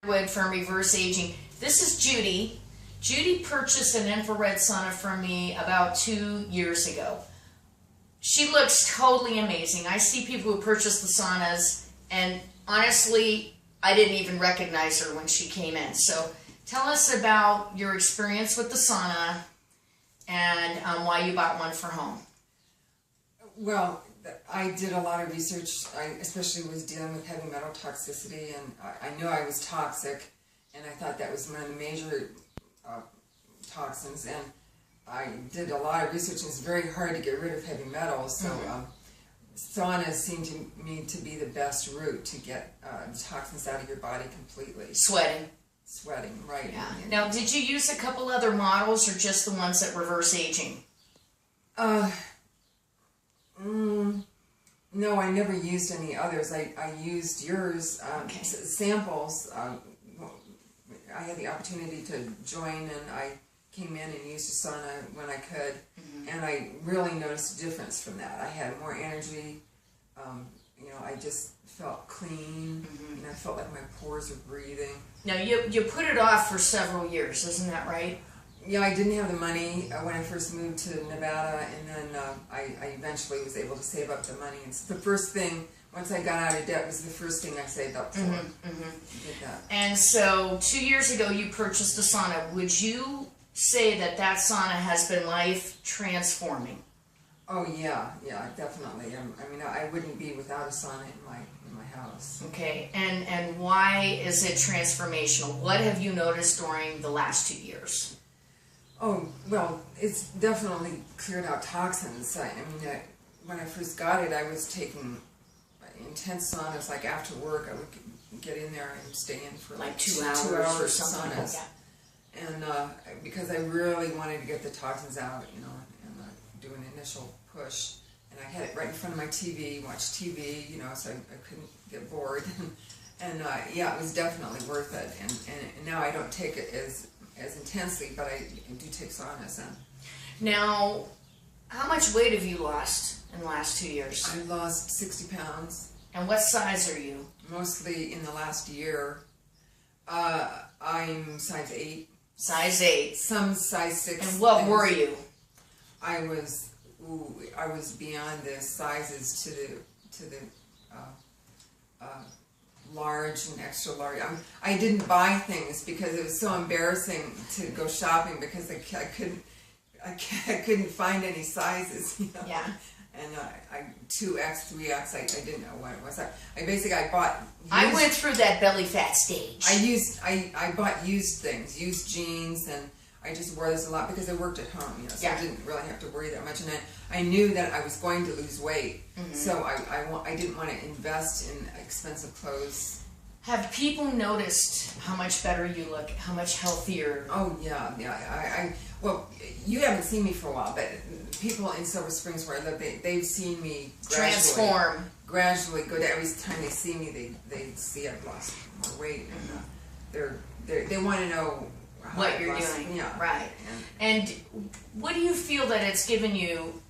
from Reverse Aging. This is Judy. Judy purchased an infrared sauna from me about 2 years ago. She looks totally amazing. I see people who purchase the saunas, and honestly, I didn't even recognize her when she came in. So tell us about your experience with the sauna and why you bought one for home. Well, I did a lot of research. I especially was dealing with heavy metal toxicity, and I knew I was toxic, and I thought that was one of the major toxins, and I did a lot of research, and it's very hard to get rid of heavy metals, so saunas seemed to me to be the best route to get the toxins out of your body completely. Sweating, right. Yeah. Now, did you use a couple other models, or just the ones that Reverse Aging? No, I never used any others. I used yours, samples. I had the opportunity to join, and I came in and used a sauna when I could, and I really noticed a difference from that. I had more energy, I just felt clean, and I felt like my pores were breathing. Now, you put it off for several years, isn't that right? Yeah, I didn't have the money when I first moved to Nevada, and then I eventually was able to save up the money. And the first thing, once I got out of debt, was the first thing I saved up for. Did that. And so 2 years ago you purchased a sauna. Would you say that sauna has been life transforming? Oh yeah, definitely. I mean, I wouldn't be without a sauna in my house. Okay, and why is it transformational? What have you noticed during the last 2 years? Oh, well, it's definitely cleared out toxins. I mean, when I first got it, I was taking intense saunas. Like after work, I would get in there and stay in for like 2 hours or something saunas. like that. And because I really wanted to get the toxins out, and do an initial push. And I had it right in front of my TV, watch TV, so I couldn't get bored. And yeah, it was definitely worth it. And now I don't take it as intensely, but I do take saunas. Now, how much weight have you lost in the last 2 years? I lost 60 pounds. And what size are you? Mostly in the last year. I'm size 8. Size 8. Some size 6. And what were you? I was beyond the sizes to the large and extra large. I didn't buy things because it was so embarrassing to go shopping because I couldn't find any sizes. Yeah. And 2X, 3X, I didn't know what it was. I bought. I went through that belly fat stage. I bought used things, used jeans, and I just wore this a lot because I worked at home, so I didn't really have to worry that much. And I knew that I was going to lose weight, so I didn't want to invest in expensive clothes. Have people noticed how much better you look, how much healthier? Oh yeah. Well, you haven't seen me for a while, but people in Silver Springs where I live, they've seen me gradually go down. Every time they see me, they see I've lost more weight, and they want to know what you're doing. Yeah, right. And what do you feel that it's given you?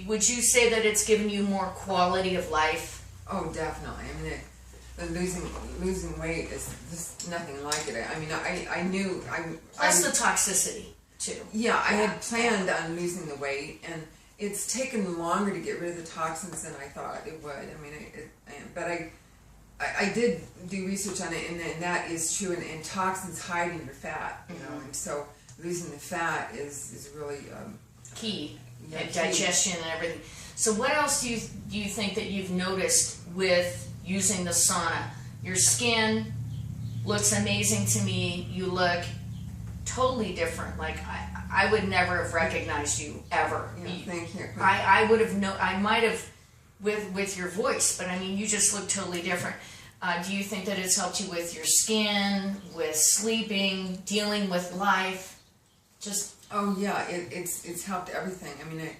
Would you say that it's given you more quality of life? Oh, definitely. I mean, losing weight is just nothing like it. I mean, I knew plus the toxicity too. Yeah, I had planned on losing the weight, and it's taken longer to get rid of the toxins than I thought it would. I mean, but I did do research on it, and that is true. And toxins hide in your fat, and so losing the fat is really key. Yeah, Digestion and everything. So what else do you think that you've noticed with using the sauna? Your skin looks amazing to me. You look totally different. Like I would never have recognized you ever. Yeah, thank you. I would have I might have with your voice, but I mean you just look totally different. Do you think that it's helped you with your skin, with sleeping, dealing with life? Oh yeah, it's helped everything. I mean,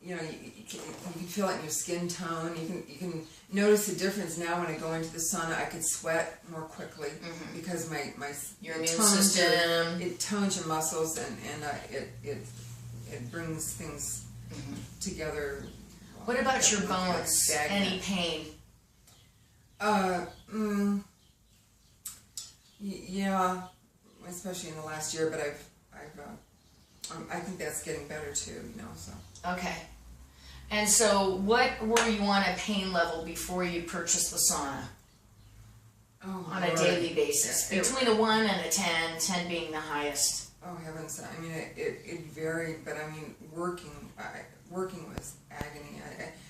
you can feel it in your skin tone. You can notice the difference now when I go into the sauna. I could sweat more quickly because your immune system. It tones your muscles and it brings things together. What about your bones? Any pain? Yeah, especially in the last year, but I think that's getting better too, you know, so. Okay. And so what were you on a pain level before you purchased the sauna? Oh, On a daily basis? Yeah, Between a 1 and a 10, 10 being the highest. Oh heavens, I mean, it varied, but I mean, working was agony.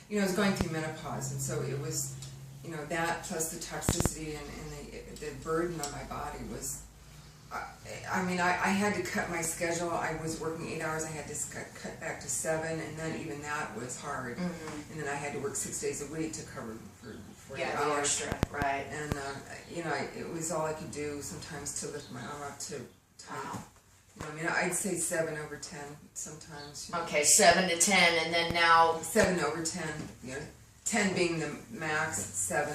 You know, I was going through menopause, and so it was, you know, that plus the toxicity and the burden on my body was, I mean, I had to cut my schedule. I was working 8 hours, I had to cut back to 7, and then even that was hard. And then I had to work 6 days a week to cover for 40 Yeah, hours. the extra, right. And, you know, it was all I could do sometimes to lift my arm up to type. Wow. You know, I mean, I'd say 7 over 10 sometimes. You know. Okay, 7 to 10, and then now... 7 over 10, you know, 10 being the max, 7.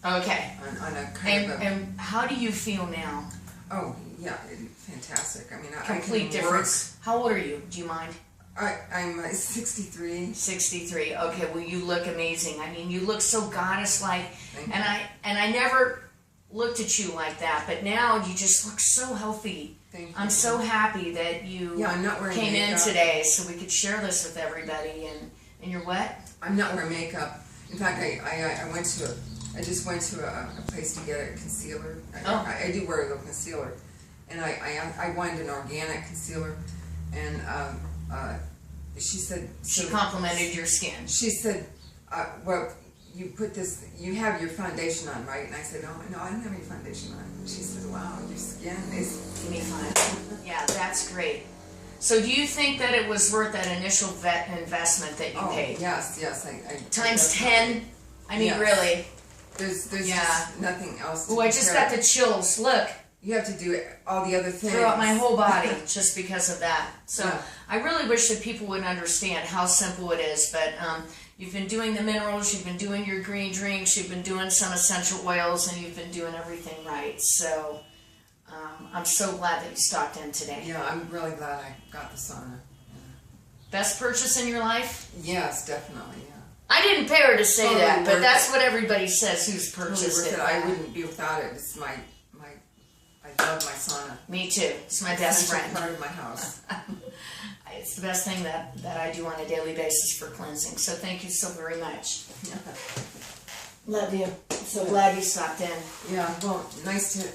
Okay. On a kind of a... And how do you feel now? Oh, yeah, fantastic. I mean, Complete I can difference. How old are you? Do you mind? I'm 63. 63. Okay, well, you look amazing. I mean, you look so goddess-like. Thank you. And I never looked at you like that, but now you just look so healthy. Thank you. I'm so happy that you I'm not wearing came in makeup today so we could share this with everybody. And you're what? I'm not wearing makeup. In fact, I just went to a place to get a concealer. I do wear a little concealer, and I wanted an organic concealer, and she said She complimented your skin. She said, well, you put this, you have your foundation on, right? And I said, no, I don't have any foundation on. She said, wow, your skin is... Give me 5. Yeah, that's great. So do you think that it was worth that initial investment that you paid? Yes. Times 10? I mean, yes. Really? There's just nothing else to I just got the chills. Look. You have to do all the other things. Throughout my whole body just because of that. So Yeah. I really wish that people would understand how simple it is. But you've been doing the minerals, you've been doing your green drinks, you've been doing some essential oils, and you've been doing everything right. So I'm so glad that you stopped in today. Yeah, I'm really glad I got the sauna. Yeah. Best purchase in your life? Yes, definitely, yeah. I didn't pay her to say Totally that, but worth that's it. what everybody says who's Totally purchased worth it. it. I wouldn't be without it. It's I love my sauna. Me too. It's my best Essential friend. part of my house. It's the best thing that I do on a daily basis for cleansing. So thank you so very much. Love you. So glad you stopped in. Yeah, well, nice to